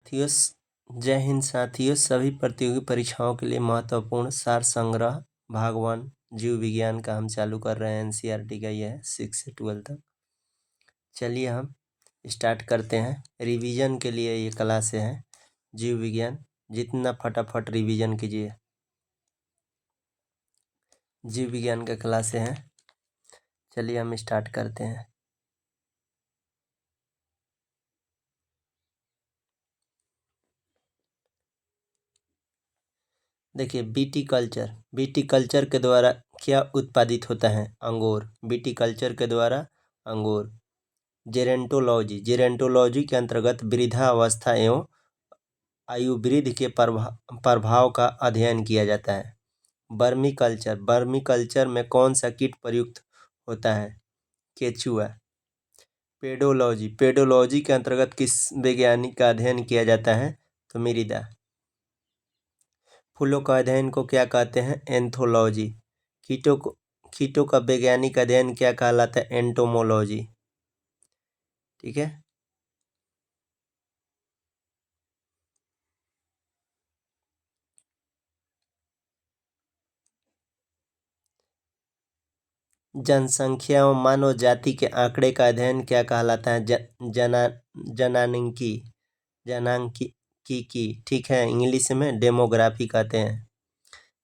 साथियों जय हिंद साथियों, सभी प्रतियोगी परीक्षाओं के लिए महत्वपूर्ण सार संग्रह भाग 1 जीव विज्ञान का हम चालू कर रहे हैं। एनसीईआरटी का यह है 6 से 12 तक। चलिए हम स्टार्ट करते हैं। रिवीजन के लिए ये क्लासें हैं जीव विज्ञान, जितना फटाफट रिवीजन कीजिए। जीव विज्ञान का क्लासें हैं। चलिए हम स्टार्ट करते हैं। देखिए, बीटी कल्चर के द्वारा क्या उत्पादित होता है? अंगूर। बीटी कल्चर के द्वारा अंगूर। जेरेंटोलॉजी के अंतर्गत वृद्धावस्था एवं आयु वृद्धि के प्रभाव का अध्ययन किया जाता है। वर्मी कल्चर में कौन सा कीट प्रयुक्त होता है? केचुआ। पेडोलॉजी के अंतर्गत किस वैज्ञानिक का अध्ययन किया जाता है? तो मिरिदा। फूलों का अध्ययन को क्या कहते हैं? एंथोलॉजी। कीटों का वैज्ञानिक अध्ययन क्या कहलाता है? एंटोमोलॉजी। ठीक है। जनसंख्या एवं मानव जाति के आंकड़े का अध्ययन क्या कहलाता है? जनांकीकी। ठीक है, इंग्लिश में डेमोग्राफी कहते हैं।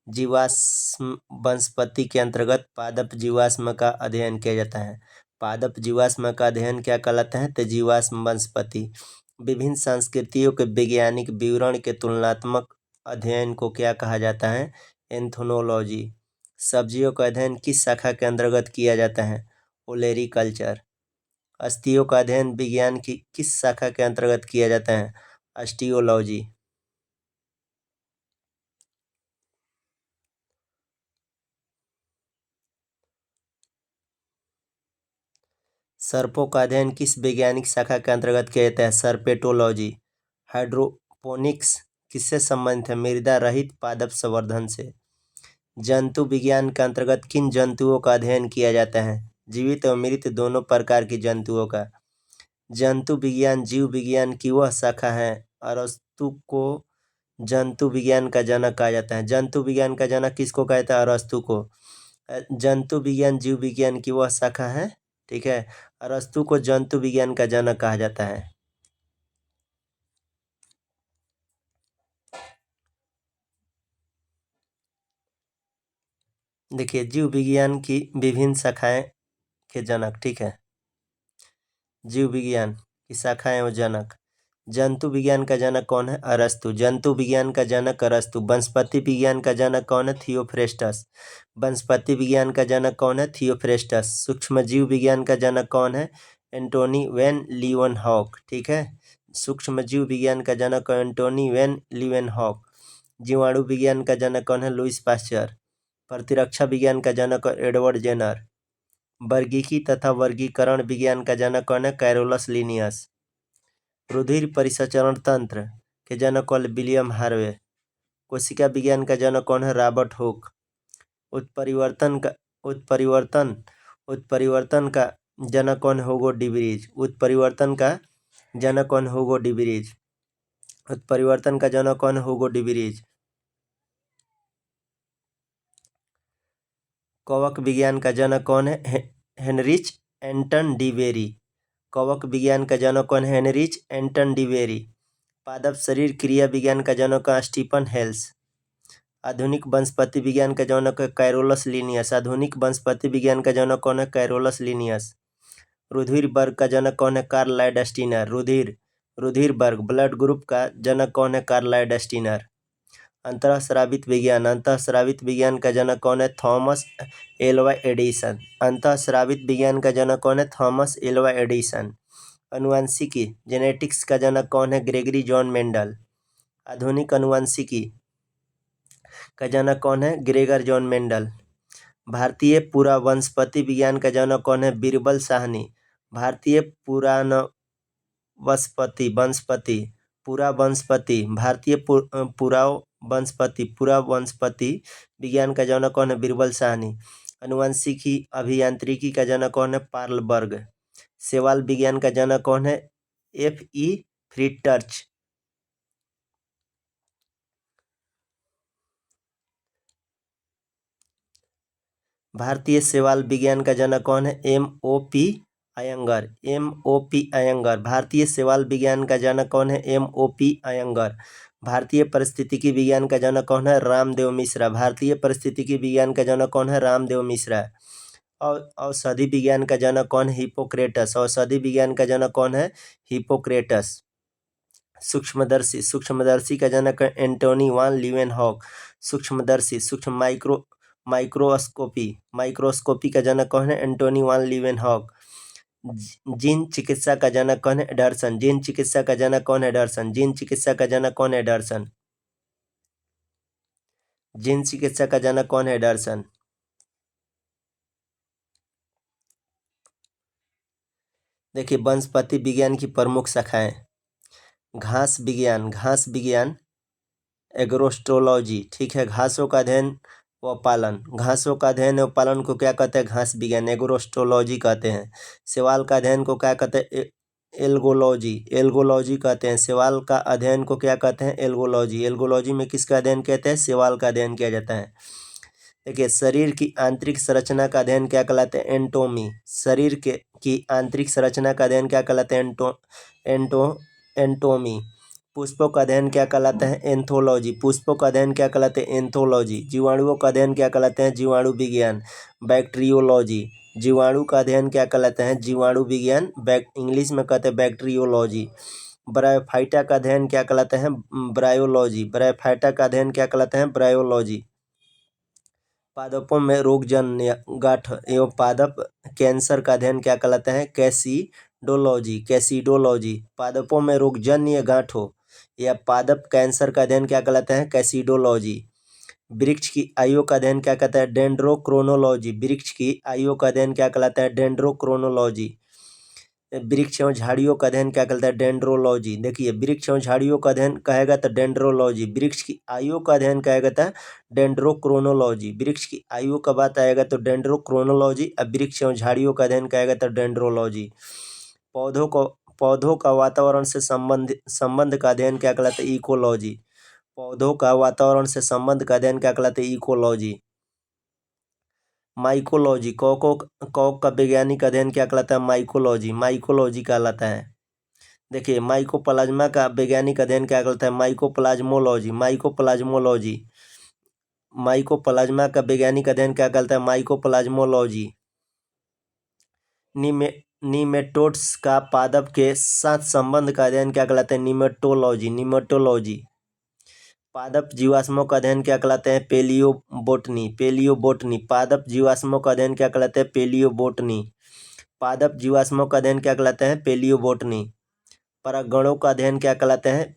जीवाश्म वनस्पति के अंतर्गत पादप जीवाश्म का अध्ययन किया जाता है। पादप जीवाश्म का अध्ययन क्या कहलाता है? तो जीवाश्म वनस्पति। विभिन्न संस्कृतियों के वैज्ञानिक विवरण के तुलनात्मक अध्ययन को क्या कहा जाता है? एंथ्रोनोलॉजी। सब्जियों का अध्ययन किस शाखा के अंतर्गत किया जाता है? ओलेरीकल्चर। अस्थियों का अध्ययन विज्ञान की किस शाखा के अंतर्गत किया जाता है? ऑस्टियोलॉजी। सर्पों का अध्ययन किस वैज्ञानिक शाखा के अंतर्गत किया जाता है? सर्पेटोलॉजी। हाइड्रोपोनिक्स किससे संबंधित है? मृदा रहित पादप संवर्धन से। जंतु विज्ञान के अंतर्गत किन जंतुओं का अध्ययन किया जाता है? जीवित और मृत दोनों प्रकार के जंतुओं का। जंतु विज्ञान जीव विज्ञान की वह शाखा है। अरस्तु को जंतु विज्ञान का जनक कहा जाता है। जंतु विज्ञान का जनक किसको कहता है? अरस्तु को। जंतु विज्ञान जीव विज्ञान की वह शाखा है। ठीक है, अरस्तु को जंतु विज्ञान का जनक कहा जाता है। देखिए, जीव विज्ञान की विभिन्न शाखाएं के जनक। ठीक है, जीव विज्ञान की शाखाएं और जनक। जंतु विज्ञान का जनक कौन है? अरस्तु। जंतु विज्ञान का जनक अरस्तु। वनस्पति विज्ञान का जनक कौन है? थियोफ्रेस्टस। वनस्पति विज्ञान का जनक कौन है? थियोफ्रेस्टस। सूक्ष्म जीव विज्ञान का जनक कौन है? Antony van Leeuwenhoek. ठीक है, सूक्ष्म जीव विज्ञान का जनक एंटोनी वैन लीवनहॉक। जीवाणु विज्ञान का जनक कौन है? Lewis pasture. प्रतिरक्षा विज्ञान का जनक एडवर्ड जेनर। वर्गीकी तथा वर्गीकरण विज्ञान का जनक कौन है? Carolus Linnaeus. रुधिर परिसंचरण तंत्र के जनक कौन? William Harvey. कोशिका विज्ञान का जनक कौन है? Robert Hooke. उत्परिवर्तन का जनक कौन? Hugo de Vries. उत्परिवर्तन का जनक कौन? Hugo de Vries. उत्परिवर्तन का जनक कौन? Hugo de Vries. कवक विज्ञान का जनक कौन है? Heinrich Anton de Bary. कवक विज्ञान का जनक कौन है? Heinrich Anton de Bary. पादप शरीर क्रिया विज्ञान का जनक स्टीफन हेल्स। आधुनिक वनस्पति विज्ञान का जनक है कैरोलस लिनियस। आधुनिक वनस्पति विज्ञान का जनक कौन है? Carolus Linnaeus. रुधिर वर्ग का जनक कौन है? Karl Landsteiner. रुधिर वर्ग ब्लड ग्रुप का जनक कौन है? कार्ल लाइडस्टीनर। अंतःस्रावित विज्ञान का जनक कौन है? Thomas Alva Edison. अंतःस्रावित विज्ञान का जनक कौन है? Thomas Alva Edison. अनुवांशिकी जेनेटिक्स का जनक कौन है? Gregory John Mendel. आधुनिक अनुवांशिकी का जनक कौन है? Gregor John Mendel. भारतीय पुरावनस्पति विज्ञान का जनक कौन है? बीरबल साहनी। भारतीय पुरावनस्पति विज्ञान का जनक कौन है? बीरबल साहनी। अनुवांशिकी अभियांत्रिकी का जनक कौन है? पार्लबर्ग। शैवाल विज्ञान का जनक कौन है? F.E. फ्रिटर्च। भारतीय शैवाल विज्ञान का जनक कौन है? M.O.P. अयंगर। M.O.P. अयंगर। भारतीय शैवाल विज्ञान का जनक कौन है? M.O.P. अयंगर। भारतीय परिस्थितिकी विज्ञान का जनक कौन है? रामदेव मिश्रा। भारतीय परिस्थितिकी विज्ञान का जनक कौन है? रामदेव मिश्रा। और औषधि विज्ञान का जनक कौन है? हिपोक्रेटस। औषधि विज्ञान का जनक कौन है? हिपोक्रेटस। सूक्ष्मदर्शी का जनक है एंटोनी वान लीवेनहॉक। सूक्ष्मदर्शी माइक्रोस्कोपी का जनक कौन है? एंटोनी वान लीवेनहॉक। जीन चिकित्सा का जनक कौन है? एडरसन। जीन चिकित्सा का जनक कौन है? एडरसन। जीन चिकित्सा का जनक कौन है? एडरसन। जीन चिकित्सा का जनक कौन है? एडरसन। देखिए, वनस्पति विज्ञान की प्रमुख शाखाएं। घास विज्ञान एग्रोस्ट्रोलॉजी, ठीक है। घासों का अध्ययन व पालन। घासों का अध्ययन व पालन को क्या कहते हैं? घास विज्ञान एग्रोस्ट्रोलॉजी कहते हैं। शैवाल का अध्ययन को क्या कहते हैं? एल्गोलॉजी कहते हैं। शैवाल का अध्ययन को क्या कहते हैं? एल्गोलॉजी में किसका अध्ययन कहते हैं? शैवाल का अध्ययन किया जाता है। देखिए, शरीर की आंतरिक संरचना का अध्ययन क्या कहलाता है? एंटोमी। शरीर की आंतरिक संरचना का अध्ययन क्या कहलाता है? एंटोमी। पुष्पों का अध्ययन क्या कहलाता है? एंथोलॉजी। पुष्पों का अध्ययन क्या कहलाते हैं? एंथोलॉजी। जीवाणुओं का अध्ययन क्या कहलाते हैं? जीवाणु विज्ञान बैक्टीरियोलॉजी। जीवाणु का अध्ययन क्या कहलाते हैं? जीवाणु विज्ञान इंग्लिश में कहते हैं बैक्टीरियोलॉजी। ब्रायोफाइटा का अध्ययन क्या कहलाते हैं? ब्रायोलॉजी। ब्रायोफाइटा का अध्ययन क्या कहलाते हैं? ब्रायोलॉजी। पादपों में रोगजन्य गांठ एवं पादप कैंसर का अध्ययन क्या कहलाता है? कैसिडोलॉजी। पादपों में रोगजन्य गांठों या पादप कैंसर का अध्ययन क्या कहलाता है? कैसिडोलॉजी। वृक्ष की आयु का अध्ययन क्या कहता है? डेंड्रोक्रोनोलॉजी। वृक्ष की आयु का अध्ययन क्या कहलाता है? डेंड्रोक्रोनोलॉजी। वृक्ष एवं झाड़ियों का अध्ययन क्या कहलाता है? डेंड्रोलॉजी। देखिए, वृक्ष एवं झाड़ियों का अध्ययन कहेगा तो डेंड्रोलॉजी। वृक्ष की आयु का अध्ययन कहेगा तो डेंड्रोक्रोनोलॉजी। वृक्ष की आयु का बात आएगा तो डेंड्रोक्रोनोलॉजी। अब वृक्ष एवं झाड़ियों का अध्ययन कहेगा तो डेंड्रोलॉजी। पौधों का वातावरण से संबंध का अध्ययन क्या कहलाता है? इकोलॉजी। पौधों का वातावरण से संबंध का अध्ययन क्या कहलाता है? इकोलॉजी। माइकोलॉजी। कॉक का वैज्ञानिक अध्ययन क्या कहलाता है? माइकोलॉजी कहलाता है। देखिए, माइकोप्लाज्मा का वैज्ञानिक अध्ययन क्या कहलाता है? माइकोप्लाज्मा का वैज्ञानिक अध्ययन क्या कहलाता है? माइकोप्लाज्मोलॉजी। निमेटोड्स का पादप के साथ संबंध का अध्ययन क्या कहलाता है? निमेटोलॉजी। पादप जीवाश्मों का अध्ययन क्या कहलाते हैं? पेलियोबोटनी। पादप जीवाश्मों का अध्ययन क्या कहलाते हैं? पेलियोबोटनी। पादप जीवाश्मों का अध्ययन क्या कहलाते हैं? पेलियोबोटनी। परागणों का अध्ययन क्या कहलाते हैं?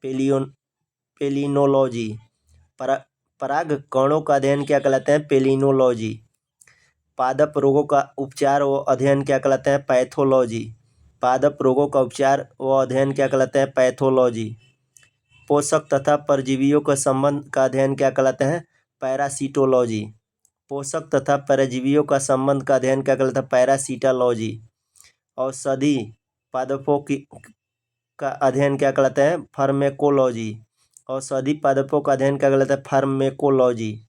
पेलिनोलॉजी। परागकणों का अध्ययन क्या कहलाते हैं? पेलिनोलॉजी। पादप रोगों का उपचार व अध्ययन क्या कहलाते हैं? पैथोलॉजी। पादप रोगों का उपचार व अध्ययन क्या कहलाते हैं? पैथोलॉजी। पोषक तथा परजीवियों के संबंध का अध्ययन क्या कहलाता है? पैरासिटोलॉजी। पोषक तथा परजीवियों का संबंध का अध्ययन क्या कहलाता है? पैरासिटोलॉजी। औषधि पादपों का अध्ययन क्या कहलाता है? फार्मेकोलॉजी। औषधि पादपों का अध्ययन क्या कहलाता है? फार्मेकोलॉजी।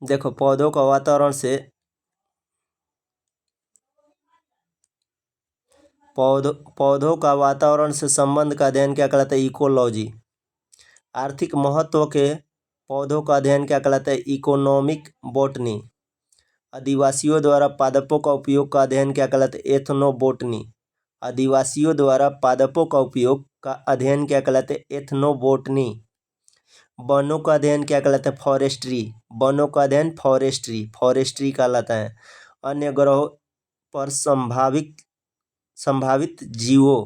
देखो, पौधों का वातावरण से पौधों का वातावरण से संबंध का अध्ययन क्या कहलाता है? इकोलॉजी। आर्थिक महत्व के पौधों का अध्ययन क्या कहलाता है? Economic botany. आदिवासियों द्वारा पादपों का उपयोग का अध्ययन क्या कहलाता है? एथनोबोटनी। आदिवासियों द्वारा पादपों का उपयोग का अध्ययन क्या कहलाता है? एथनोबोटनी। वनों का अध्ययन क्या कहलाता है? फॉरेस्ट्री। वनों का अध्ययन फॉरेस्ट्री कहलाता है। अन्य ग्रहों पर संभावित जीवों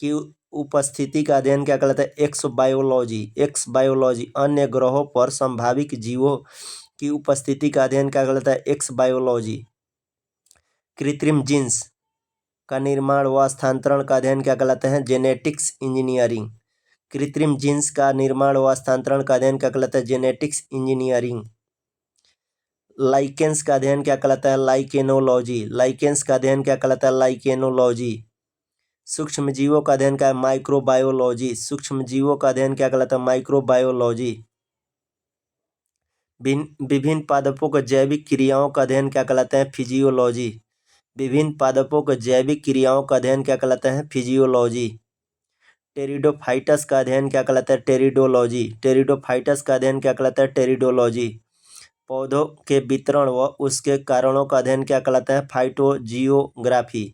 की उपस्थिति का अध्ययन क्या कहलाता है? एक्सबायोलॉजी। अन्य ग्रहों पर संभावित जीवों की उपस्थिति का अध्ययन क्या कहलाता है? एक्सबायोलॉजी। कृत्रिम जीन्स का निर्माण व स्थानांतरण का अध्ययन क्या कहलाता है? Genetics engineering. कृत्रिम जीन्स का निर्माण व स्थानांतरण का अध्ययन क्या कहलाता है? Genetics engineering. लाइकेंस का अध्ययन क्या कहलाता है? लाइकेनोलॉजी। लाइकेंस का अध्ययन क्या कहलाता है? लाइकेनोलॉजी। सूक्ष्म जीवों का अध्ययन क्या है? माइक्रोबायोलॉजी। सूक्ष्म जीवों का अध्ययन क्या कहलाता है? माइक्रोबायोलॉजी। विभिन्न पादपों के जैविक क्रियाओं का अध्ययन क्या कहलाता है? फिजियोलॉजी। विभिन्न पादपों के जैविक क्रियाओं का अध्ययन क्या कहलाता है? फिजियोलॉजी। टेरिडोफाइटस का अध्ययन क्या कहलाता है? टेरिडोलॉजी। टेरिडोफाइटस का अध्ययन क्या कहलाता है? टेरिडोलॉजी। पौधों के वितरण व उसके कारणों का अध्ययन क्या कहलाता है? फाइटोजियोग्राफी।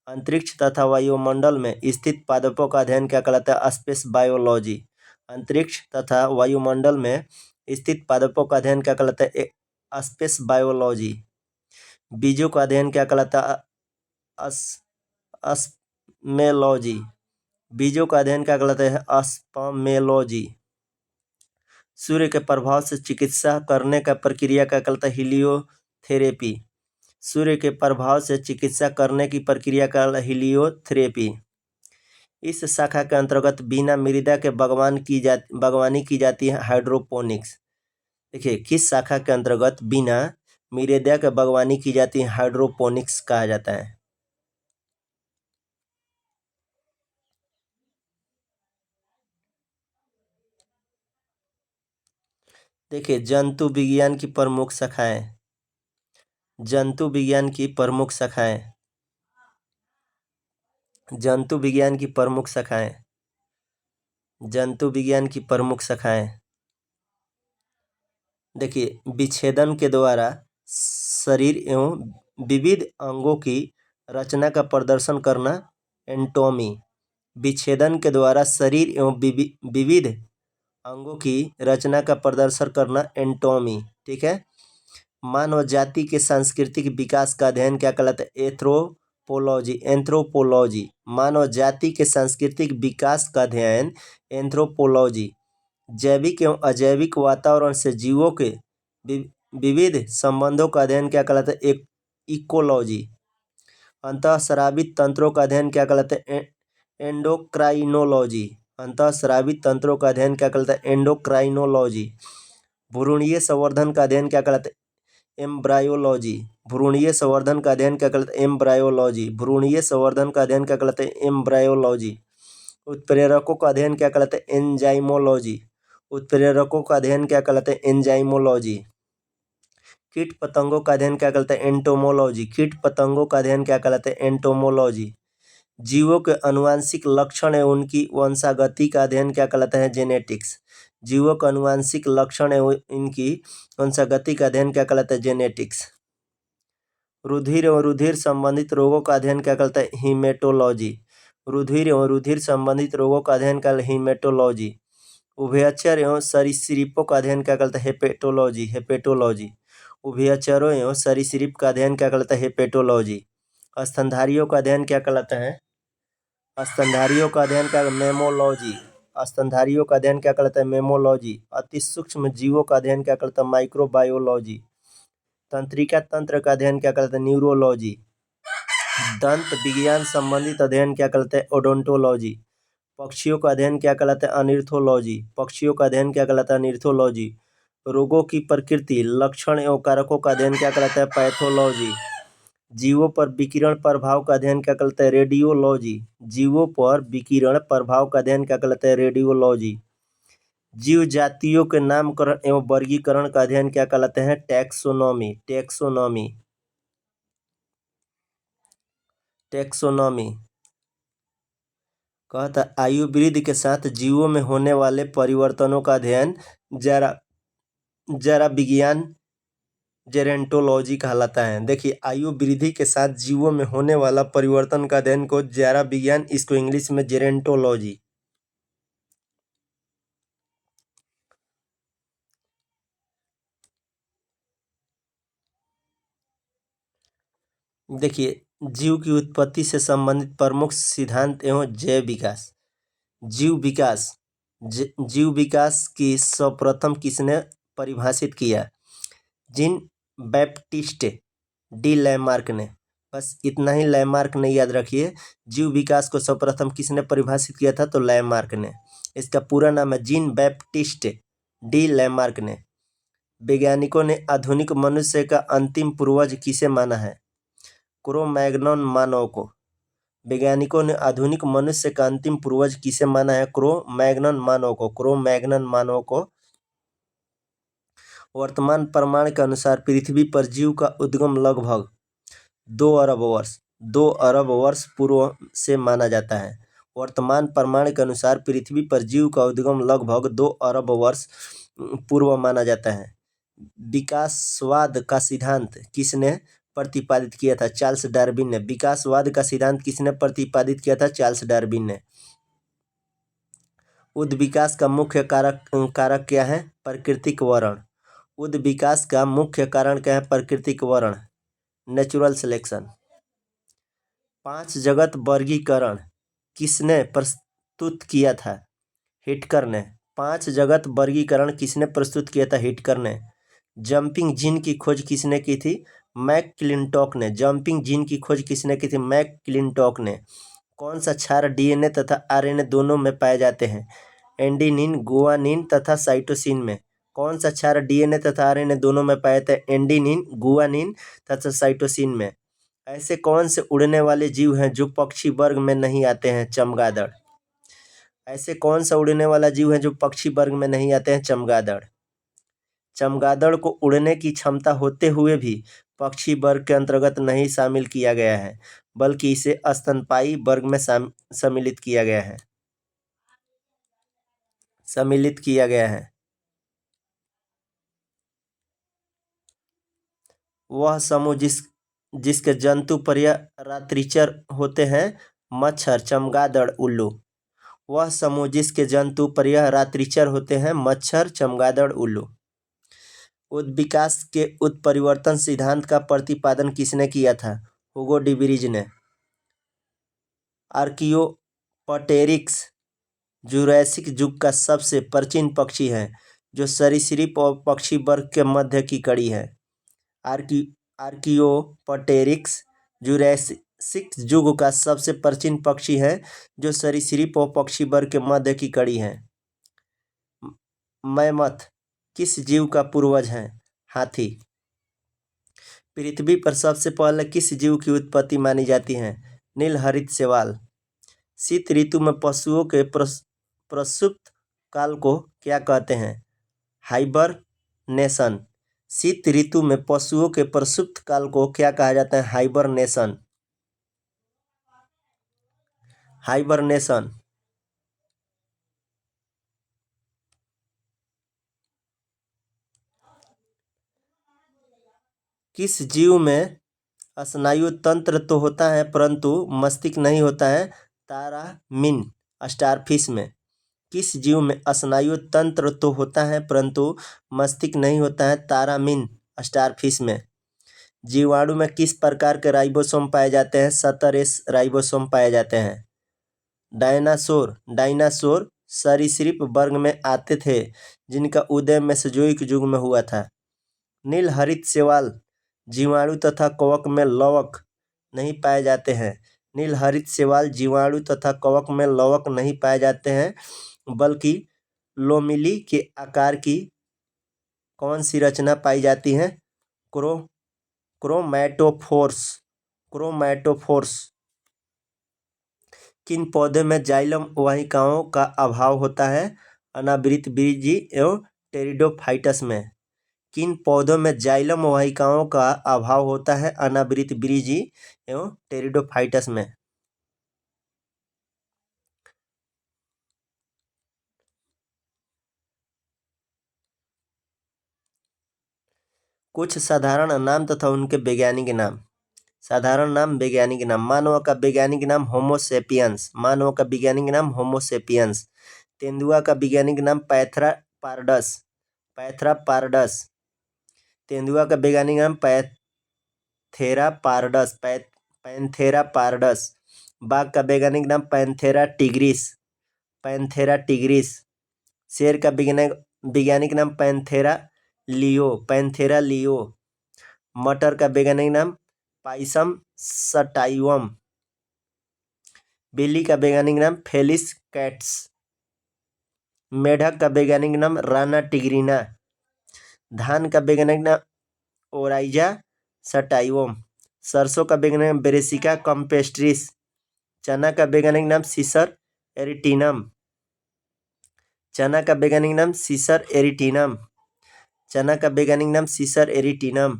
अंतरिक्ष तथा वायुमंडल में स्थित पादपों का अध्ययन क्या कहलाता है? Space biology. अंतरिक्ष तथा वायुमंडल में स्थित पादपों का अध्ययन क्या कहलाता है? Space biology. बीजों का अध्ययन क्या कहलाता है? अस्मेलॉजी। बीजों का अध्ययन क्या कहलाता है? अस्पर्मेलॉजी। सूर्य के प्रभाव से चिकित्सा करने का प्रक्रिया क्या कहलाता है? हीलियोथेरेपी। सूर्य के प्रभाव से चिकित्सा करने की प्रक्रिया का हीलियोथेरेपी। इस शाखा के अंतर्गत बिना मृदा के बागवानी की जाती है, हाइड्रोपोनिक्स। देखिए, किस शाखा के अंतर्गत बिना मृदा के बागवानी की जाती है? हाइड्रोपोनिक्स कहा जाता है। देखिए, जंतु विज्ञान की प्रमुख शाखाएं। जंतु विज्ञान की प्रमुख शाखाएं। जंतु विज्ञान की प्रमुख शाखाएं। जंतु विज्ञान की प्रमुख शाखाएं। देखिए, विच्छेदन के द्वारा शरीर एवं विविध अंगों की रचना का प्रदर्शन करना, एंटोमी। विच्छेदन के द्वारा शरीर एवं विविध अंगों की रचना का प्रदर्शन करना, एंटोमी। ठीक है। मानव जाति के सांस्कृतिक विकास का अध्ययन क्या कहलाता है? एंथ्रोपोलॉजी। एंथ्रोपोलॉजी। मानव जाति के सांस्कृतिक विकास का अध्ययन, एंथ्रोपोलॉजी। जैविक एवं अजैविक वातावरण से जीवों के विविध संबंधों का अध्ययन क्या कहलाता है? इकोलॉजी। अंतःस्रावित तंत्रों का अध्ययन क्या कहलाता है? एंडोक्राइनोलॉजी। अंतःस्रावित तंत्रों का अध्ययन क्या कहलाता है? एंडोक्राइनोलॉजी। भ्रूणीय संवर्धन का अध्ययन क्या कहलाता है? एम्ब्रायोलॉजी। भ्रूणीय संवर्धन का अध्ययन क्या कहलाता है? एम्ब्रायोलॉजी। भ्रूणीय संवर्धन का अध्ययन क्या कहलाता है? एम्ब्रायोलॉजी। उत्प्रेरकों का अध्ययन क्या कहलाता है? एंजाइमोलॉजी। उत्प्रेरकों का अध्ययन क्या कहलाता है? एंजाइमोलॉजी। कीट पतंगों का अध्ययन क्या कहलाता है? एंटोमोलॉजी। कीट पतंगों का अध्ययन क्या कहलाता है? एंटोमोलॉजी। जीवों के अनुवांशिक लक्षण एवं उनकी वंशागति का अध्ययन क्या कहलाता है? जेनेटिक्स। जीवों का अनुवांशिक लक्षण एवं इनकी वंशागति का अध्ययन क्या कहलाता है? जेनेटिक्स। रुधिर एवं रुधिर संबंधित रोगों का अध्ययन क्या कहलाता है? हीमेटोलॉजी। रुधिर एवं रुधिर संबंधित रोगों का अध्ययन क्या कहलाता है? हीमेटोलॉजी। उभयचर एवं सरीसृपों का अध्ययन क्या कहलाता है? हेपेटोलॉजी। हेपेटोलॉजी। उभयचरों एवं सरीसृप का अध्ययन क्या कहलाता है? हेपेटोलॉजी। स्तनधारियों का अध्ययन क्या कहलाता है? स्तनधारियों का अध्ययन क्या? मेमोलॉजी। स्तनधारियों का अध्ययन क्या कहलाता है? मेमोलॉजी। अति सूक्ष्म जीवों का अध्ययन क्या कहलाता है? माइक्रोबायोलॉजी। तंत्रिका तंत्र का अध्ययन क्या कहलाता है? न्यूरोलॉजी। दंत विज्ञान संबंधित अध्ययन क्या कहलाता है? ओडोंटोलॉजी। पक्षियों का अध्ययन क्या कहलाता है? अनिर्थोलॉजी। पक्षियों का अध्ययन क्या कहलाता है? अनिर्थोलॉजी। रोगों की प्रकृति, लक्षण एवं कारकों का अध्ययन क्या कहलाता है? पैथोलॉजी। जीवों पर विकिरण प्रभाव का अध्ययन क्या कहलाता है? रेडियोलॉजी। जीवों पर विकिरण प्रभाव का अध्ययन क्या कहलाता है? रेडियोलॉजी। जीव जातियों के नामकरण एवं वर्गीकरण का अध्ययन क्या कहलाते हैं? टैक्सोनॉमी। टैक्सोनॉमी। टैक्सोनॉमी। कहता आयु वृद्धि के साथ जीवों में होने वाले परिवर्तनों का अध्ययन जरा विज्ञान, जेरेंटोलॉजी कहलाता है। देखिए, आयु वृद्धि के साथ जीवों में होने वाला परिवर्तन का अध्ययन को जरा विज्ञान, इसको इंग्लिश में जेरेंटोलॉजी। देखिए, जीव की उत्पत्ति से संबंधित प्रमुख सिद्धांत एवं जैव विकास। जीव विकास। जीव विकास की सर्वप्रथम किसने परिभाषित किया? जीन बैप्टिस्ट डी लैमार्क ने। बस इतना ही लैमार्क ने याद रखिए। जीव विकास को सर्वप्रथम किसने परिभाषित किया था? तो लैमार्क ने। इसका पूरा नाम है जीन बैप्टिस्ट डी लैमार्क ने। वैज्ञानिकों ने आधुनिक मनुष्य का अंतिम पूर्वज किसे माना है? क्रो-मैग्नन मानव को। वैज्ञानिकों ने आधुनिक मनुष्य का अंतिम पूर्वज किसे माना है? क्रो-मैग्नन मानव को। क्रो-मैग्नन मानव को। वर्तमान प्रमाण के अनुसार पृथ्वी पर जीव का उद्गम लगभग 2 अरब वर्ष पूर्व से माना जाता है। वर्तमान प्रमाण के अनुसार पृथ्वी पर जीव का उद्गम लगभग 2 अरब वर्ष पूर्व माना जाता है। विकासवाद का सिद्धांत किसने प्रतिपादित किया था? चार्ल्स डार्विन ने। विकासवाद का सिद्धांत किसने प्रतिपादित किया था? चार्ल्स डार्विन ने। उद्विकास का मुख्य कारक क्या है? प्राकृतिक वर्ण। उद्विकास का मुख्य कारण क्या है? प्राकृतिक वर्ण, नेचुरल सिलेक्शन। 5 जगत वर्गीकरण किसने प्रस्तुत किया था? हिटकर ने। 5 जगत वर्गीकरण किसने प्रस्तुत किया था? हिटकर ने। जंपिंग जीन की खोज किसने की थी? मैकक्लिंटॉक ने। जंपिंग जीन की खोज किसने की थी? मैकक्लिंटॉक ने। कौन सा क्षार डीएनए तथा आरएनए दोनों में पाए जाते हैं? एंडिनिन, गुआनिन तथा साइटोसिन में। कौन सा क्षार डीएनए तथा आरएनए दोनों में पाए जाते हैं? एंडिनिन, गुआनिन तथा साइटोसिन में। ऐसे कौन से उड़ने वाले जीव हैं जो पक्षी वर्ग में नहीं आते हैं? चमगादड़। ऐसे कौन सा उड़ने वाला जीव है जो पक्षी वर्ग में नहीं आते हैं? चमगादड़। चमगादड़ को उड़ने की क्षमता होते हुए भी पक्षी वर्ग के अंतर्गत नहीं शामिल किया गया है, बल्कि इसे स्तनपायी वर्ग में सम्मिलित किया गया है। वह समूह जिसके जंतु प्रायः रात्रिचर होते हैं? मच्छर, चमगादड़, उल्लू। वह समूह जिसके जंतु प्रायः रात्रिचर होते हैं? मच्छर, चमगादड़, उल्लू। उद्विकास के उत्परिवर्तन सिद्धांत का प्रतिपादन किसने किया था? हुगो डिब्रीज ने। आर्कियोपटेरिक्स जुरैसिक युग का सबसे प्राचीन पक्षी है जो सरीसृप और पक्षी वर्ग के मध्य की कड़ी है। आर्कियोपटेरिक्स जुरैसिक युग का सबसे प्राचीन पक्षी है जो सरीसृप और पक्षी वर्ग के मध्य की कड़ी है। मैमथ किस जीव का पूर्वज है? हाथी। पृथ्वी पर सबसे पहले किस जीव की उत्पत्ति मानी जाती है? नीलहरित शैवाल। शीत ऋतु में पशुओं के प्रसुप्त काल को क्या कहते हैं? हाइबरनेशन। शीत ऋतु में पशुओं के प्रसुप्त काल को क्या कहा जाता है? हाइबरनेशन। हाइबरनेशन। किस जीव में स्नायु तंत्र तो होता है परंतु मस्तिष्क नहीं होता है? तारामीन, स्टारफिश में। किस जीव में स्नायु तंत्र तो होता है परंतु मस्तिष्क नहीं होता है? तारामीन, स्टारफिश में। जीवाणु में किस प्रकार के राइबोसोम पाए जाते हैं? 17 राइबोसोम पाए जाते हैं। डायनासोर सरीसृप वर्ग में आते थे जिनका उदय मेसोजोइक युग में हुआ था। नीलहरित शैवाल जीवाणु तथा कवक में लवक नहीं पाए जाते हैं। नीलहरित शैवाल जीवाणु तथा कवक में लवक नहीं पाए जाते हैं, बल्कि लोमिली के आकार की कौन सी रचना पाई जाती है? क्रोमैटोफोर्स। किन पौधे में जाइलम वाहिकाओं का अभाव होता है? अनावृतबीजी एवं टेरिडोफाइटस में। किन पौधों में जाइलम वाहिकाओं का अभाव होता है? अनावृतबीजी एवं टेरिडोफाइटस में। कुछ साधारण नाम तथा उनके वैज्ञानिक नाम। साधारण नाम, वैज्ञानिक नाम। मानव का वैज्ञानिक नाम होमो सेपियंस। मानव का वैज्ञानिक नाम होमो सेपियंस। तेंदुआ का वैज्ञानिक नाम पैंथेरा पारडस। तेंदुआ का वैज्ञानिक नाम पैंथेरा पारडस। बाघ का वैज्ञानिक नाम पैंथेरा टिग्रिस। शेर का वैज्ञानिक नाम पैंथेरा लियो। मटर का वैज्ञानिक नाम पाइसम सटाइवम। बिल्ली का वैज्ञानिक नाम फेलिस कैट्स। मेढक का वैज्ञानिक नाम राना टिग्रिना। धान का वैज्ञानिक नाम ओराइजा सटाइवम। सरसों का वैज्ञानिक नाम ब्रेसिका कम्पेस्ट्रिस। चना का वैज्ञानिक नाम सीसर एरिटिनम। चना का वैज्ञानिक नाम सीसर एरिटिनम। चना का वैज्ञानिक नाम सीसर एरिटिनम।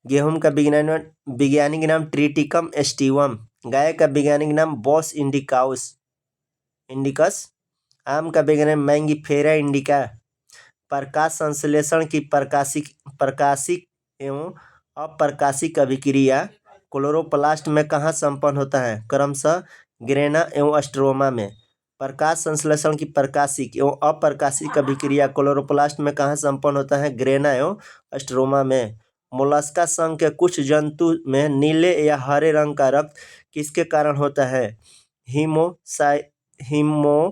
गेहूं का वैज्ञानिक नाम ट्रिटिकम एस्टिवम। गाय का वैज्ञानिक नाम बॉस इंडिकस। आम का वैज्ञानिक मैंगीफेरा इंडिका। प्रकाश संश्लेषण की प्रकाशिक एवं अप्रकाशिक अभिक्रिया क्लोरोप्लास्ट में कहाँ संपन्न होता है? क्रमशः ग्रेना एवं स्ट्रोमा में। प्रकाश संश्लेषण की प्रकाशिक एवं अप्रकाशिक अभिक्रिया क्लोरोप्लास्ट में कहाँ संपन्न होता है? ग्रेना एवं स्ट्रोमा में। मोलस्का संघ के कुछ जंतु में नीले या हरे रंग का रक्त किसके कारण होता है? हिमोयास्निन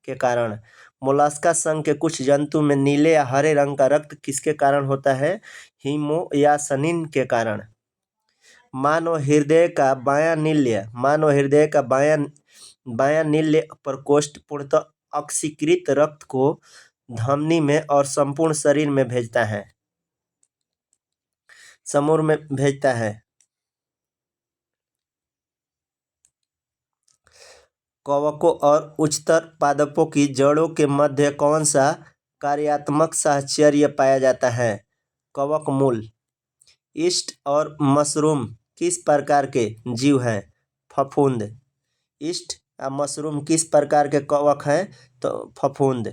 के कारण। मोलस्का संघ के कुछ जंतु में नीले या हरे रंग का रक्त किसके कारण होता है? हिमोयास्निन के कारण। मानव हृदय का बायां नील्य प्रकोष्ठ पूर्णतः ऑक्सीकृत रक्त को धमनी में और संपूर्ण शरीर में भेजता है। कवकों और उच्चतर पादपों की जड़ों के मध्य कौन सा कार्यात्मक साहचर्य पाया जाता है? कवक मूल। ईस्ट और मशरूम किस प्रकार के जीव हैं? फफूंद। ईस्ट या मशरूम किस प्रकार के कवक हैं? तो फफूंद,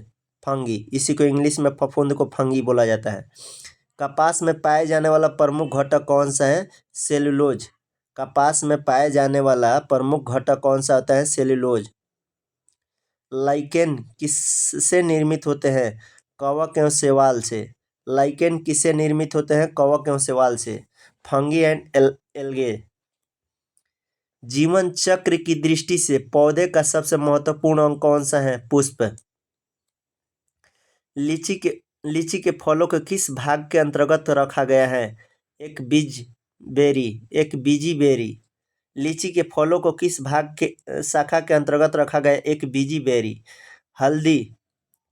फंगी। इसी को इंग्लिश में फफूंद को फंगी बोला जाता है। कपास में पाए जाने वाला प्रमुख घटक कौन सा है? सेलुलोज। कपास में पाए जाने वाला प्रमुख घटक कौन सा होता है? सेलुलोज। लाइकेन किससे निर्मित होते हैं? कवक एवं शैवाल से। लाइकेन किससे निर्मित होते हैं? कवक एवं शैवाल से। Fungi and algae. जीवन चक्र की दृष्टि से पौधे का सबसे महत्वपूर्ण अंग कौन सा है? पुष्प। लीची के फलों को किस भाग के अंतर्गत रखा गया है? एक बीजी बेरी। लीची के फलों को किस भाग के शाखा के अंतर्गत रखा गया? एक बीजी बेरी। हल्दी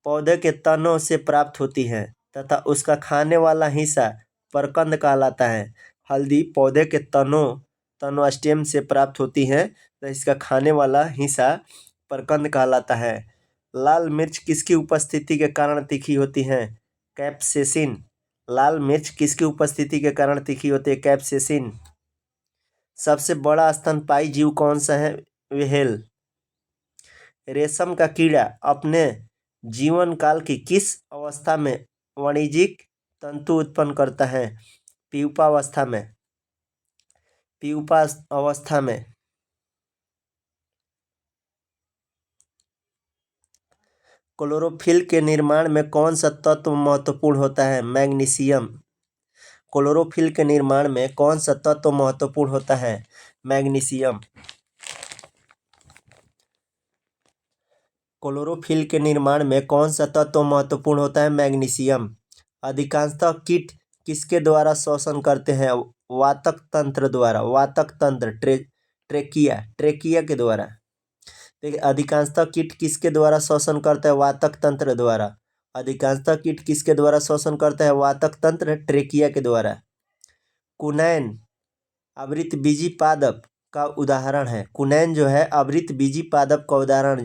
पौधे के तनों से प्राप्त होती है तथा उसका खाने वाला हिस्सा परकंद कहलाता है। हल्दी पौधे के तनों स्टेम से प्राप्त होती है तो इसका खाने वाला हिस्सा परकंद कहलाता है। लाल मिर्च किसकी उपस्थिति के कारण तीखी होती है? कैप्सेसिन। लाल मिर्च किसकी उपस्थिति के कारण तीखी होती है? कैप्सेसिन। सबसे बड़ा स्तनपायी जीव कौन सा है? व्हेल। रेशम का कीड़ा अपने जीवन काल की किस अवस्था में वाणिज्यिक तंतु उत्पन्न करता है? प्यूपा अवस्था में। क्लोरोफिल के निर्माण में कौन सा तत्व महत्वपूर्ण होता है? मैग्नीशियम। क्लोरोफिल के निर्माण में कौन सा तत्व महत्वपूर्ण होता है? मैग्नीशियम। क्लोरोफिल के निर्माण में कौन सा तत्व महत्वपूर्ण होता है? मैग्नीशियम। अधिकांशतः कीट किसके द्वारा श्वसन करते हैं? वातक तंत्र द्वारा। वातक तंत्र ट्रेकिया के द्वारा। देखिए, अधिकांशतः कीट किसके द्वारा श्वसन करते हैं? वातक तंत्र द्वारा। अधिकांशतः कीट किसके द्वारा श्वसन करते हैं? वातक तंत्र ट्रेकिया के द्वारा। कुनैन आवृतबीजी पादप का उदाहरण है। कुनैन जो है आवृतबीजी पादप का उदाहरण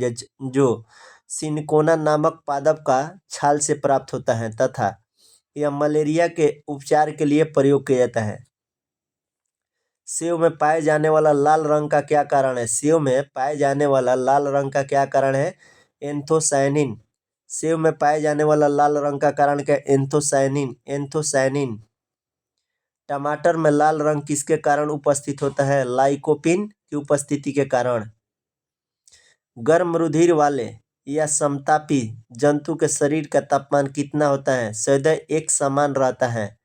जो सिनकोना नामक पादप का छाल से प्राप्त होता है तथा यह मलेरिया के उपचार के लिए प्रयोग किया जाता है। सेव में पाए जाने वाला लाल रंग का क्या कारण है? सेव में पाए जाने वाला लाल रंग का क्या कारण है? एंथोसायनिन। सेव में पाए जाने वाला लाल रंग का कारण क्या? एंथोसायनिन। टमाटर में लाल रंग किसके कारण उपस्थित होता है? लाइकोपिन की उपस्थिति के कारण। गर्म रुधिर वाले या समतापी जंतु के शरीर का तापमान कितना होता है? सदैव एक समान रहता है।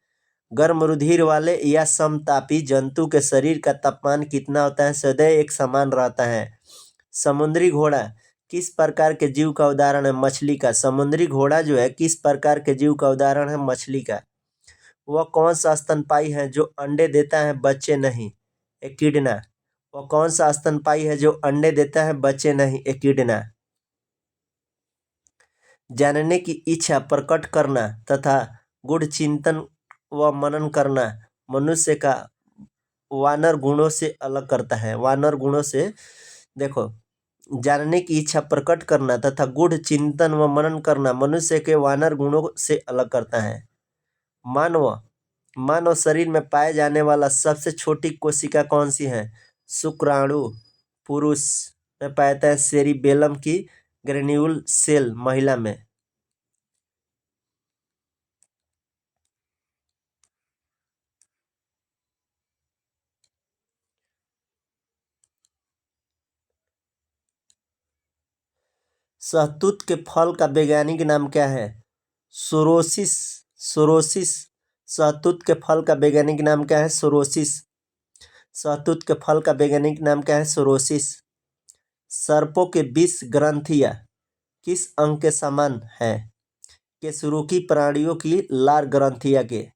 गर्म रुधिर वाले या समतापी जंतु के शरीर का तापमान कितना होता है? सदैव एक समान रहता है। समुद्री घोड़ा किस प्रकार के जीव का उदाहरण है? मछली का। समुद्री घोड़ा जो है किस प्रकार के जीव का उदाहरण है? मछली का। वह कौन सा स्तनपायी है जो अंडे देता है बच्चे नहीं? एकिडना। वह कौन सा स्तनपायी है जो अंडे देता है बच्चे नहीं? एकिडना। जानने की इच्छा प्रकट करना तथा गूढ़ चिंतन व मनन करना मनुष्य का वानर गुणों से अलग करता है। वानर गुणों से देखो, जानने की इच्छा प्रकट करना तथा गूढ़ चिंतन व मनन करना मनुष्य के वानर गुणों से अलग करता है। मानव शरीर में पाए जाने वाला सबसे छोटी कोशिका कौन सी है? शुक्राणु। पुरुष में पाया है सेरिबेलम की ग्रेन्यूल सेल, महिला में। शहतूत के फल का वैज्ञानिक नाम क्या है? सोरोसिस। सोरोसिस। शहतूत के फल का वैज्ञानिक नाम क्या है? सोरोसिस। शहतूत के फल का वैज्ञानिक नाम क्या है? सोरोसिस। सर्पों के 20 ग्रंथियां किस अंग के समान है? केसुरुकी प्राणियों की लार ग्रंथियां के।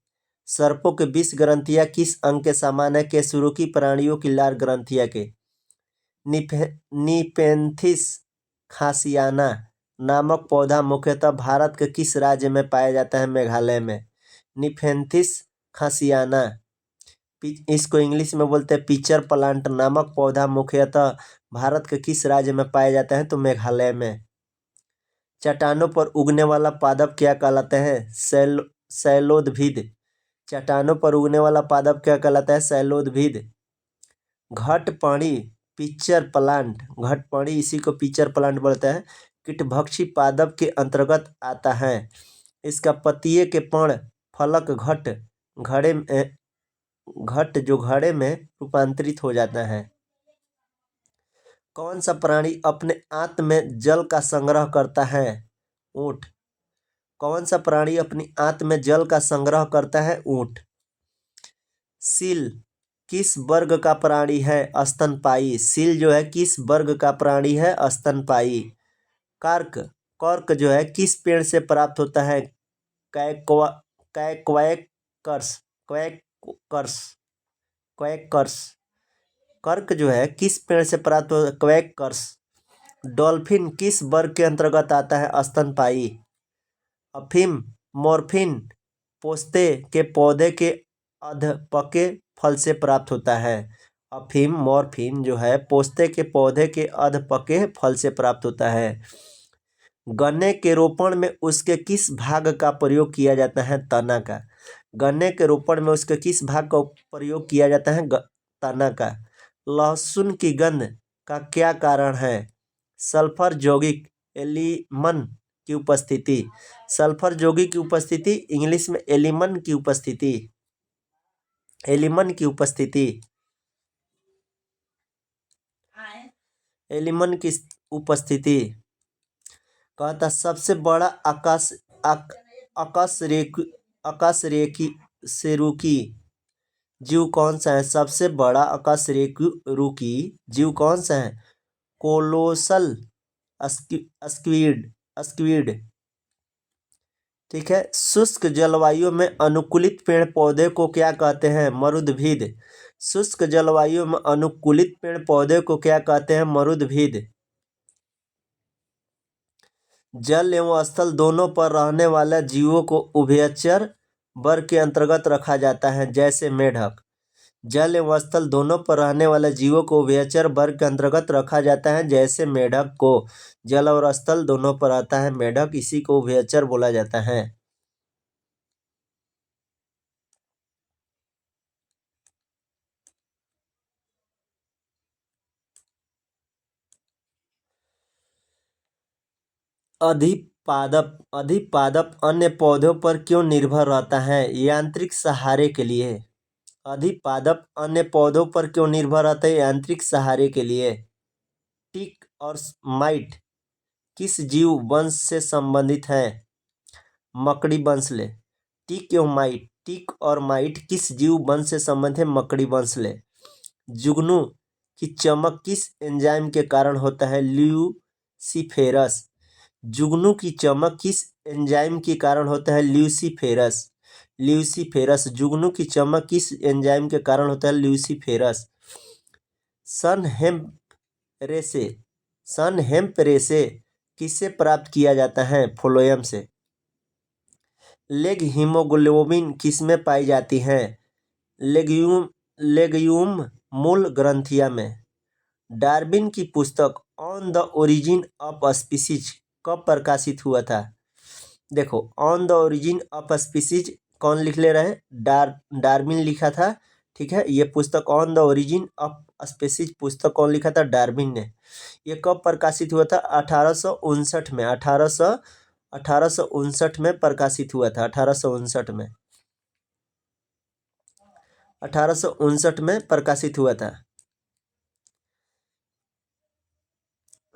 सर्पों के 20 ग्रंथियां किस अंग के समान है? केसुरुकी प्राणियों की लार ग्रंथियां के। निपेंथिस खासियाना नामक पौधा मुख्यतः भारत के किस राज्य में पाया जाता है? मेघालय में। निपेंथिस खासियाना, इसको इंग्लिश में बोलते हैं पिचर प्लांट, नामक पौधा मुख्यतः भारत के किस राज्य में पाया जाता है? तो मेघालय में। चट्टानों पर उगने वाला पादप क्या कहलाते हैं? शैलोदभिद। चट्टानों पर उगने वाला पादप क्या कहलाता है? शैलोदभिद। घटपड़ी पिचर प्लांट, घटपड़ी इसी को पिचर प्लांट बोलता है, कीटभक्षी पादप के अंतर्गत आता है। इसका पत्तिये के पण फलक घड़े में रूपांतरित हो जाता है। कौन सा प्राणी अपने आंत में जल का संग्रह करता है? ऊंट। कौन सा प्राणी अपनी आंत में जल का संग्रह करता है? ऊंट। सील किस वर्ग का प्राणी है? स्तनपायी। सील जो है किस वर्ग का प्राणी है? स्तनपायी। कॉर्क जो है किस पेड़ से प्राप्त होता है? क्वैकर्स। कर्क जो है किस पेड़ से प्राप्त होता है? क्वैकर्स। डॉल्फिन किस वर्ग के अंतर्गत आता है? स्तनपायी। अफीम मॉर्फिन पोस्ते के पौधे के अधपके फल से प्राप्त होता है। अफीम मॉर्फिन जो है पोस्ते के पौधे के अधपके फल से प्राप्त होता है। गन्ने के रोपण में उसके किस भाग का प्रयोग किया जाता है? तना का। गन्ने के रोपण में उसके किस भाग का प्रयोग किया जाता है? तना का। लहसुन की गंध का क्या कारण है? सल्फर यौगिक एलिमन की उपस्थिति। सल्फर यौगिक की उपस्थिति, इंग्लिश में एलिमन की उपस्थिति। एलिमन की उपस्थिति। एलिमन की उपस्थिति। कहता सबसे बड़ा अकशेरुकी जीव कौन सा है? सबसे बड़ा अकशेरुकी जीव कौन सा है? Colossal squid. ठीक है। शुष्क जलवायु में अनुकूलित पेड़ पौधे को क्या कहते हैं? मरुद्भिद। शुष्क जलवायु में अनुकूलित पेड़ पौधे को क्या कहते हैं? मरुद्भिद। जल एवं स्थल दोनों पर रहने वाले जीवों को उभयचर वर्ग के अंतर्गत रखा जाता है, जैसे मेढक। जल एवं स्थल दोनों पर रहने वाले जीवों को उभयचर वर्ग के अंतर्गत रखा जाता है, जैसे मेढक को जल और स्थल दोनों पर आता है मेढक, इसी को उभयचर बोला जाता है। अधिपादप अन्य पौधों पर क्यों निर्भर रहता है? यांत्रिक सहारे के लिए। अधिपादप अन्य पौधों पर क्यों निर्भर रहता है? यांत्रिक सहारे के लिए। टिक और माइट किस जीव वंश से संबंधित है? मकड़ी वंश ले। टिक और माइट किस जीव वंश से संबंधित है? मकड़ी वंश ले। जुगनू की चमक किस एंजाइम के कारण होता है? ल्यूसीफेरस। जुगनू की चमक किस एंजाइम के कारण होता है? ल्यूसीफेरस। जुगनू की चमक किस एंजाइम के कारण होता है? ल्यूसीफेरस। सन हेम्प रेसे किससे प्राप्त किया जाता है? फ्लोएम से। लेग हीमोग्लोबिन किसमें पाई जाती है? लेग्यूम मूल ग्रंथिया में। डार्विन की पुस्तक on the origin of species कब प्रकाशित हुआ था? देखो, on the origin of species कौन लिख ले रहे? डार्विन लिखा था। ठीक है, ये पुस्तक on the origin of species पुस्तक कौन लिखा था? डार्विन ने। ये कब प्रकाशित हुआ था? 1859 में। 1859 में प्रकाशित हुआ था। 1859 में। 1859 में प्रकाशित हुआ था।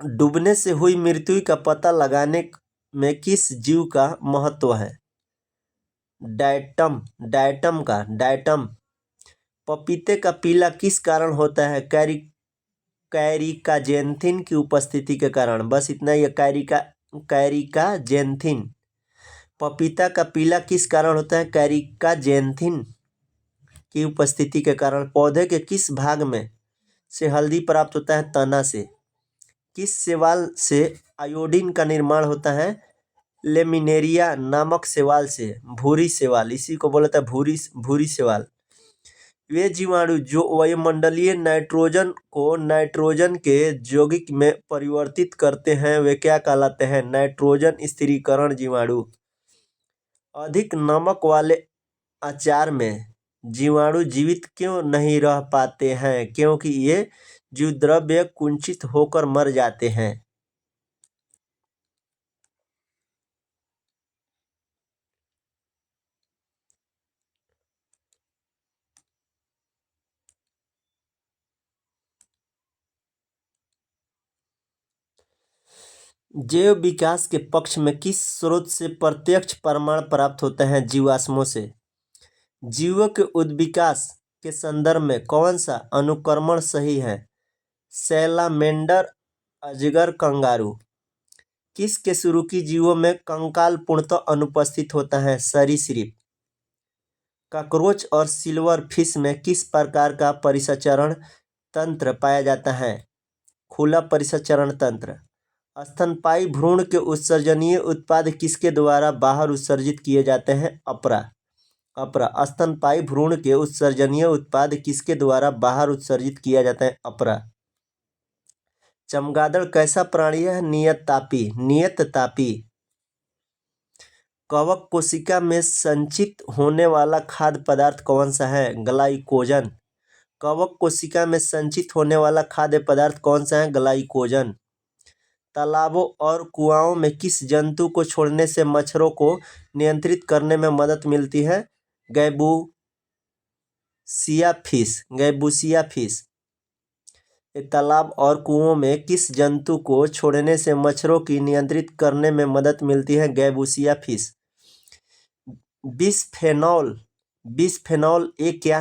डूबने से हुई मृत्यु का पता लगाने में किस जीव का महत्व है? डायटम। पपीते का पीला किस कारण होता है? कैरिकाजेंथिन की उपस्थिति के कारण। बस इतना ही। कैरिकाजेंथिन। पपीता का पीला किस कारण होता है? कैरिकाजेंथिन की उपस्थिति के कारण। पौधे के किस भाग में से हल्दी प्राप्त होता है? तना से। किस शैवाल से आयोडीन का निर्माण होता है? लेमिनेरिया नामक शैवाल से। भूरी शैवाल, इसी को बोला था भूरी शैवाल। वे जीवाणु जो वायुमंडलीय नाइट्रोजन को नाइट्रोजन के यौगिक में परिवर्तित करते हैं, वे क्या कहलाते हैं? नाइट्रोजन स्थिरीकरण जीवाणु। अधिक नमक वाले अचार में जीवाणु जीवित क्यों नहीं रह पाते हैं? क्योंकि ये जीवद्रव्य कुंचित होकर मर जाते हैं। जैव विकास के पक्ष में किस स्रोत से प्रत्यक्ष प्रमाण प्राप्त होते हैं? जीवाश्मों से। जीवों के उद्विकास के संदर्भ में कौन सा अनुक्रमण सही है? सैलामेंडर, अजगर, कंगारू। किस कशेरुकी जीवों में कंकाल पूर्णतः अनुपस्थित होता है? सरीसृप। कॉकरोच और सिल्वर फिश में किस प्रकार का परिसंचरण तंत्र पाया जाता है? खुला परिसंचरण तंत्र। स्तनपायी भ्रूण के उत्सर्जनीय उत्पाद किसके द्वारा बाहर उत्सर्जित किए जाते हैं? अपरा। स्तनपायी भ्रूण के उत्सर्जनीय उत्पाद किसके द्वारा बाहर उत्सर्जित किया जाता है? अपरा। चमगादड़ कैसा प्राणी है? नियततापी। कवक कोशिका में संचित होने वाला खाद्य पदार्थ कौन सा है? ग्लाइकोजन। कवक कोशिका में संचित होने वाला खाद्य पदार्थ कौन सा है? ग्लाइकोजन। तालाबों और कुआओं में किस जंतु को छोड़ने से मच्छरों को नियंत्रित करने में मदद मिलती है? गैबूसिया फिश। तालाब और कुओं में किस जंतु को छोड़ने से मच्छरों की नियंत्रित करने में मदद मिलती है? गैबूसिया फिश। बिस्फेनॉल ए क्या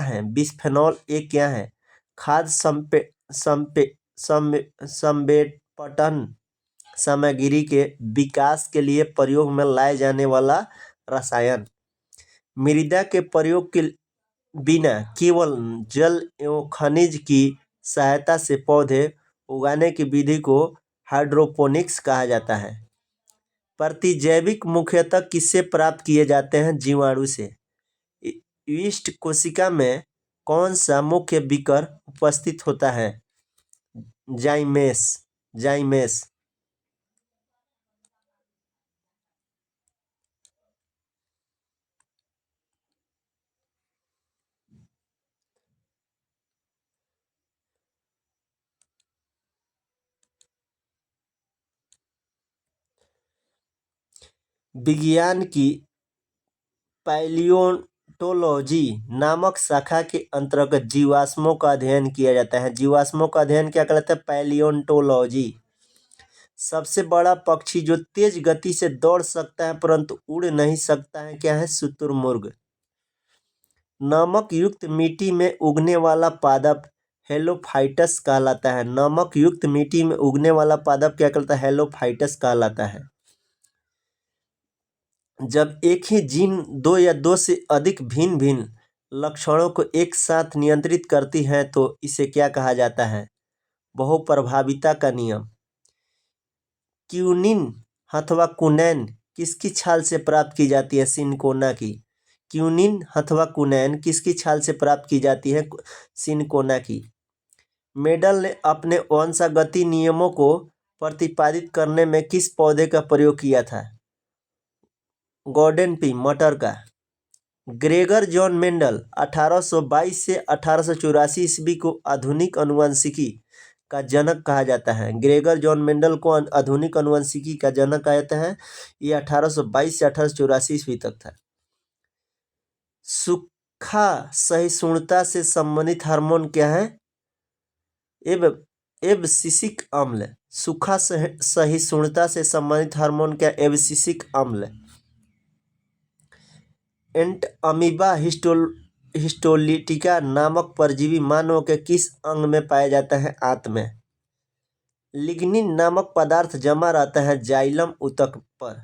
है? खाद्य संवेदपटन सामग्री के विकास के लिए प्रयोग में लाए जाने वाला रसायन। मृदा के प्रयोग के बिना केवल जल एवं खनिज की सहायता से पौधे उगाने की विधि को हाइड्रोपोनिक्स कहा जाता है। प्रतिजैविक मुख्यतः किससे प्राप्त किए जाते हैं? जीवाणु से। यीस्ट कोशिका में कौन सा मुख्य विकर उपस्थित होता है? जाइमेस। विज्ञान की पैलियोंटोलॉजी नामक शाखा के अंतर्गत जीवाश्मों का अध्ययन किया जाता है। जीवाश्मों का अध्ययन क्या कहलाता है? पैलियोंटोलॉजी। सबसे बड़ा पक्षी जो तेज गति से दौड़ सकता है परंतु उड़ नहीं सकता है, क्या है? शुतुरमुर्ग। नमक युक्त मिट्टी में उगने वाला पादप हेलोफाइटस कहलाता है। नमक युक्त मिट्टी में उगने वाला पादप क्या कहलाता है? हेलोफाइटस कहलाता है। जब एक ही जीन दो या दो से अधिक भिन्न भिन्न लक्षणों को एक साथ नियंत्रित करती है तो इसे क्या कहा जाता है? बहुप्रभाविता का नियम। क्यूनिन अथवा कुनैन किसकी छाल से प्राप्त की जाती है? सिनकोना की। क्यूनिन अथवा कुनैन किसकी छाल से प्राप्त की जाती है? सिनकोना की। मेडल ने अपने वंशागति नियमों को प्रतिपादित करने में किस पौधे का प्रयोग किया था? गॉर्डन पी, मटर का। ग्रेगर जॉन मेंडल 1822 से 1884 ईस्वी को आधुनिक अनुवांशिकी का जनक कहा जाता है। ग्रेगर जॉन मेंडल को आधुनिक अनुवांशिकी का जनक कहा जाता है। ये 1822 से 1884 ईस्वी तक था। सूखा सहिष्णुता से संबंधित हार्मोन क्या है? एब्सिसिक अम्ल। सूखा सहिष्णुता से संबंधित हार्मोन क्या? एब्सिसिक अम्ल। एंटअमीबा हिस्टोलिटिका नामक परजीवी मानव के किस अंग में पाया जाता है? आंत में। लिग्निन नामक पदार्थ जमा रहता है जाइलम ऊतक पर।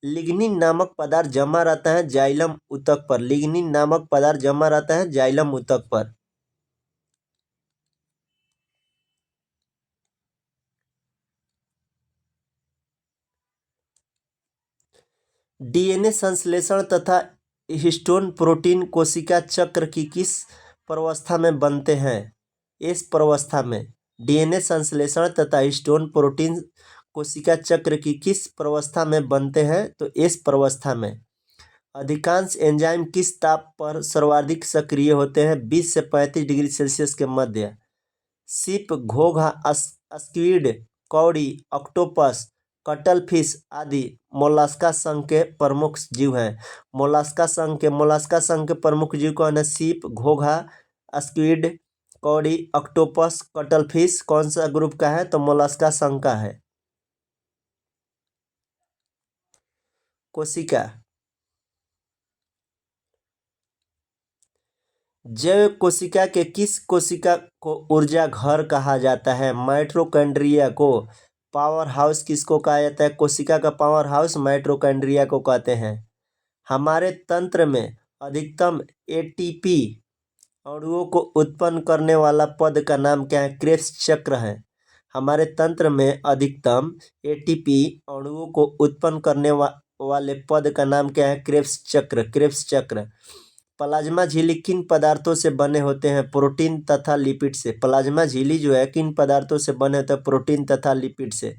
लिग्निन नामक पदार्थ जमा रहता है जाइलम ऊतक पर। लिग्निन नामक पदार्थ जमा रहता है जाइलम ऊतक पर। डीएनए संश्लेषण तथा हिस्टोन प्रोटीन कोशिका चक्र की किस प्रवस्था में बनते हैं? इस प्रवस्था में। डीएनए संश्लेषण तथा हिस्टोन प्रोटीन कोशिका चक्र की किस प्रवस्था में बनते हैं? तो इस प्रवस्था में। अधिकांश एंजाइम किस ताप पर सर्वाधिक सक्रिय होते हैं? 20 से 35 डिग्री सेल्सियस के मध्य। सीप, घोंघा, स्क्विड, कौड़ी, ऑक्टोपस, कटल फिश आदि मोलास्का संघ के प्रमुख जीव हैं। मोलास्का संघ के प्रमुख जीव कौन है? सीप, घोंघा, स्क्विड, कौड़ी, ऑक्टोपस, कटल फिश कौन सा ग्रुप का है? तो मोलास्का संघ का है। कोशिका। जैव कोशिका के किस कोशिका को ऊर्जा घर कहा जाता है? माइटोकॉन्ड्रिया को। पावर हाउस किसको कहा जाता है? कोशिका का पावर हाउस माइटोकॉन्ड्रिया को कहते हैं। हमारे तंत्र में अधिकतम एटीपी अणुओं को उत्पन्न करने वाला पद का नाम क्या है? क्रेब्स चक्र है। हमारे तंत्र में अधिकतम एटीपी अणुओं को उत्पन्न करने वाले पद का नाम क्या है? क्रेब्स चक्र। क्रेब्स चक्र। प्लाज्मा झिल्ली किन पदार्थों से बने होते हैं? प्रोटीन तथा लिपिड से। प्लाज्मा झिल्ली जो है किन पदार्थों से बने होते हैं? प्रोटीन तथा लिपिड से।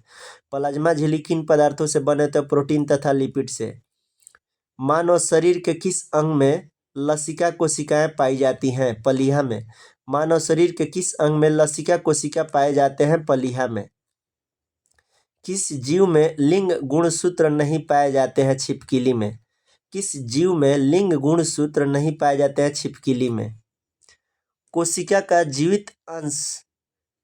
प्लाज्मा झिल्ली किन पदार्थों से बने होते हैं? प्रोटीन तथा लिपिड से। मानव शरीर के किस अंग में लसिका कोशिकाएं पाई जाती हैं? पलीहा में। मानव शरीर के किस अंग में लसिका कोशिका पाए जाते हैं? पलीहा में। किस जीव में लिंग गुणसूत्र नहीं पाए जाते हैं? छिपकली में। किस जीव में लिंग गुणसूत्र नहीं पाए जाते हैं? छिपकली में। कोशिका का जीवित अंश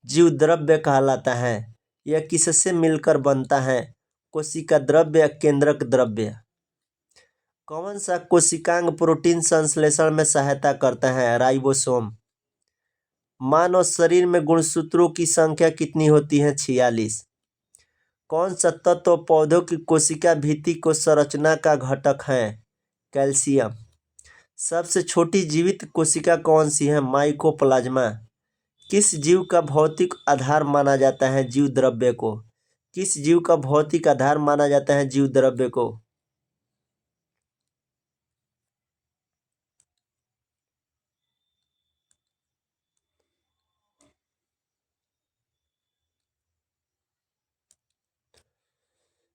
जीव द्रव्य कहलाता है। यह किससे मिलकर बनता है? कोशिका द्रव्य, केंद्रक द्रव्य। कौन सा कोशिकांग प्रोटीन संश्लेषण में सहायता करता है? राइबोसोम। मानव शरीर में गुणसूत्रों की संख्या कितनी होती है? 46। कौन सा तत्व पौधों की कोशिका भित्ति को संरचना का घटक है? कैल्शियम। सबसे छोटी जीवित कोशिका कौन सी है? माइकोप्लाज्मा। किस जीव का भौतिक आधार माना जाता है? जीव द्रव्य को। किस जीव का भौतिक आधार माना जाता है? जीव द्रव्य को।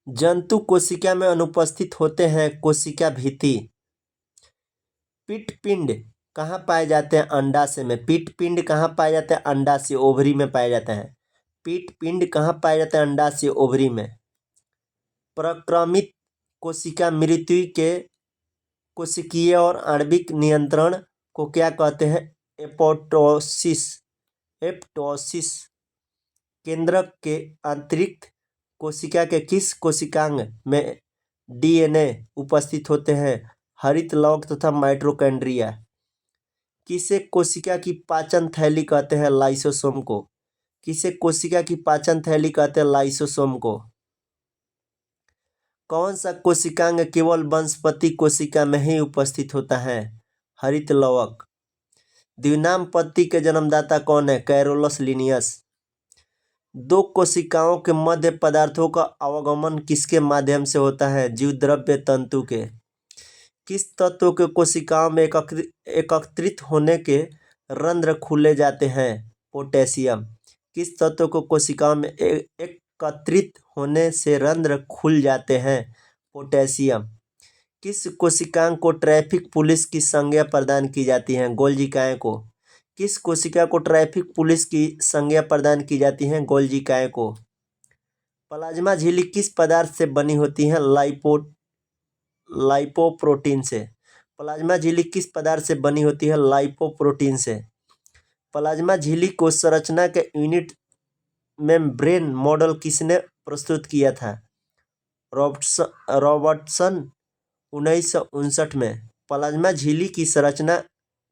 जंतु कोशिका में अनुपस्थित होते हैं। कोशिका भित्ति। पिंड कहाँ पाए जाते हैं? अंडाशय में। पिंड कहाँ पाए जाते हैं? अंडाशय, ओवरी में पाया जाता है। पिंड कहाँ पाए जाते हैं? अंडाशय, ओवरी में। प्रक्रमित कोशिका मृत्यु के कोशिकीय और आणविक नियंत्रण को क्या कहते हैं? एपोप्टोसिस। केंद्रक के अतिरिक्त कोशिका के किस कोशिकांग में डीएनए उपस्थित होते हैं? हरित लवक तथा माइटोकॉन्ड्रिया। किसे कोशिका की पाचन थैली कहते हैं? लाइसोसोम को। किसे कोशिका की पाचन थैली कहते हैं? लाइसोसोम को। कौन सा कोशिकांग केवल वनस्पति कोशिका में ही उपस्थित होता है? हरित लवक। द्विनाम पत्ती के जन्मदाता कौन है? Carolus Linnaeus. दो कोशिकाओं के मध्य पदार्थों का आवागमन किसके माध्यम से होता है? जीवद्रव्य तंतु के। किस तत्व के कोशिकाओं में एकत्रित होने के रंध्र खुले जाते हैं? पोटेशियम। किस तत्व को कोशिकाओं में एकत्रित होने से रंध्र खुल जाते हैं? पोटेशियम। किस कोशिकांग को ट्रैफिक पुलिस की संज्ञा प्रदान की जाती है? गोल्जिकाएं को। किस कोशिका को ट्रैफिक पुलिस की संज्ञा प्रदान की जाती है? गोल्जिकाएं को। प्लाज्मा झिल्ली किस पदार्थ से बनी होती है? लाइपोप्रोटीन से। प्लाज्मा झिल्ली किस पदार्थ से बनी होती है? लाइपोप्रोटीन से। प्लाज्मा झिल्ली को संरचना के यूनिट मेम्ब्रेन मॉडल किसने प्रस्तुत किया था? रॉबर्टसन 1959 में। प्लाज्मा झिल्ली की संरचना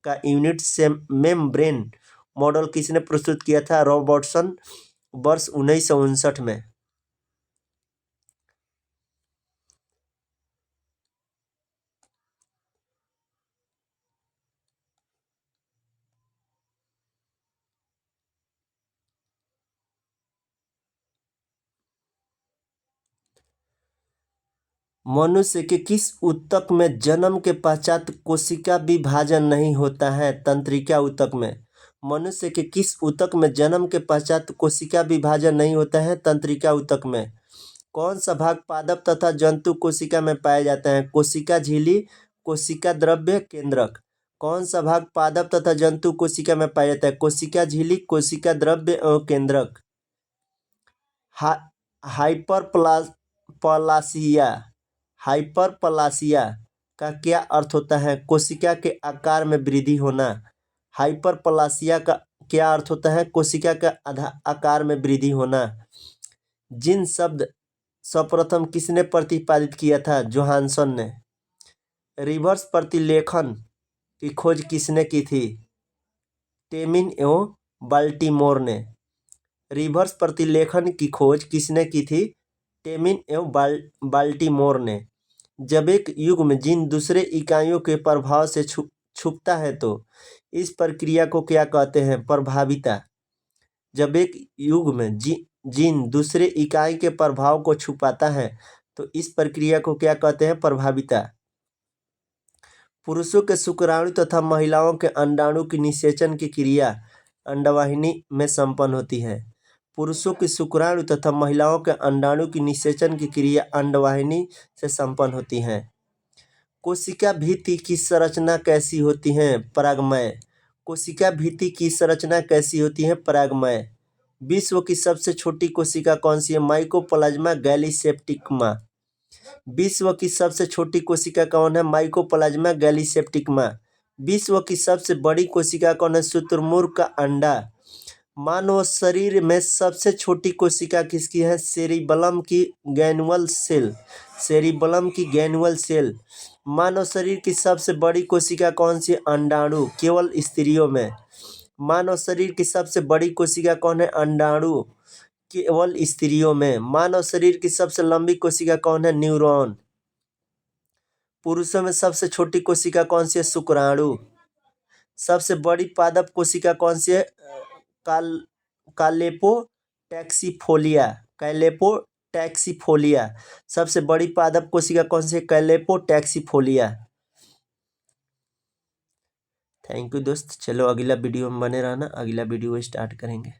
का यूनिट से मेम्ब्रेन मॉडल किसने प्रस्तुत किया था? रॉबर्टसन वर्ष 1959 में। मनुष्य के किस ऊतक में जन्म के पश्चात कोशिका विभाजन नहीं होता है? तंत्रिका ऊतक में। मनुष्य के किस ऊतक में जन्म के पश्चात कोशिका विभाजन नहीं होता है? तंत्रिका ऊतक में। कौन सा भाग पादप तथा जंतु कोशिका में पाया जाता है? कोशिका झिल्ली, कोशिका द्रव्य, केंद्रक। कौन सा भाग पादप तथा जंतु कोशिका में पाया जाता है? कोशिका झिल्ली, कोशिका द्रव्य और केंद्रक। हाइपरप्लासिया का क्या अर्थ होता है? कोशिका के आकार में वृद्धि होना। हाइपरप्लासिया का क्या अर्थ होता है? कोशिका के आकार में वृद्धि होना। जीन शब्द सर्वप्रथम किसने प्रतिपादित किया था? जोहानसन ने। रिवर्स प्रतिलेखन की खोज किसने की थी? टेमिन एवं बाल्टीमोर ने। रिवर्स प्रतिलेखन की खोज किसने की थी? टेमिन एवं बाल्टीमोर ने। जब एक युग्म जीन दूसरे इकाइयों के प्रभाव से छुपता है तो इस प्रक्रिया को क्या कहते हैं? प्रभाविता। जब एक युग्म जीन दूसरे इकाई के प्रभाव को छुपाता है तो इस प्रक्रिया को क्या कहते हैं? प्रभाविता। पुरुषों के शुक्राणु तथा महिलाओं के अंडाणु की निषेचन की क्रिया अंडवाहिनी में संपन्न होती है। पुरुषों के शुक्राणु तथा महिलाओं के अंडाणु की निषेचन की क्रिया अंडवाहिनी से संपन्न होती है। कोशिका भित्ति की संरचना कैसी होती है? परागमय। कोशिका भित्ति की संरचना कैसी होती है? परागमय। विश्व की सबसे छोटी कोशिका कौन सी है? माइकोप्लाज्मा गैलीसेप्टिकमा। विश्व की सबसे छोटी कोशिका कौन है? माइकोप्लाज्मा गैलीसेप्टिकमा। विश्व की सबसे बड़ी कोशिका कौन है? शुतुरमुर्ग का अंडा। मानव शरीर में सबसे छोटी कोशिका किसकी है? सेरिबलम की गैनुअल सेल। सेरिबलम की गैनुअल सेल। मानव शरीर की सबसे बड़ी कोशिका कौन सी? अंडाणु, केवल स्त्रियों में। मानव शरीर की सबसे बड़ी कोशिका कौन है? अंडाणु, केवल स्त्रियों में। मानव शरीर की सबसे लंबी कोशिका कौन है? न्यूरॉन। पुरुषों में सबसे छोटी कोशिका कौन सी है? शुक्राणु। सबसे बड़ी पादप कोशिका कौन सी है? कैलेपोटैक्सीफोलिया। कैलेपोटैक्सीफोलिया। सबसे बड़ी पादप कोशिका कौन सी है? कैलेपोटैक्सीफोलिया। थैंक यू दोस्त। चलो अगला वीडियो में बने रहना, अगला वीडियो स्टार्ट करेंगे।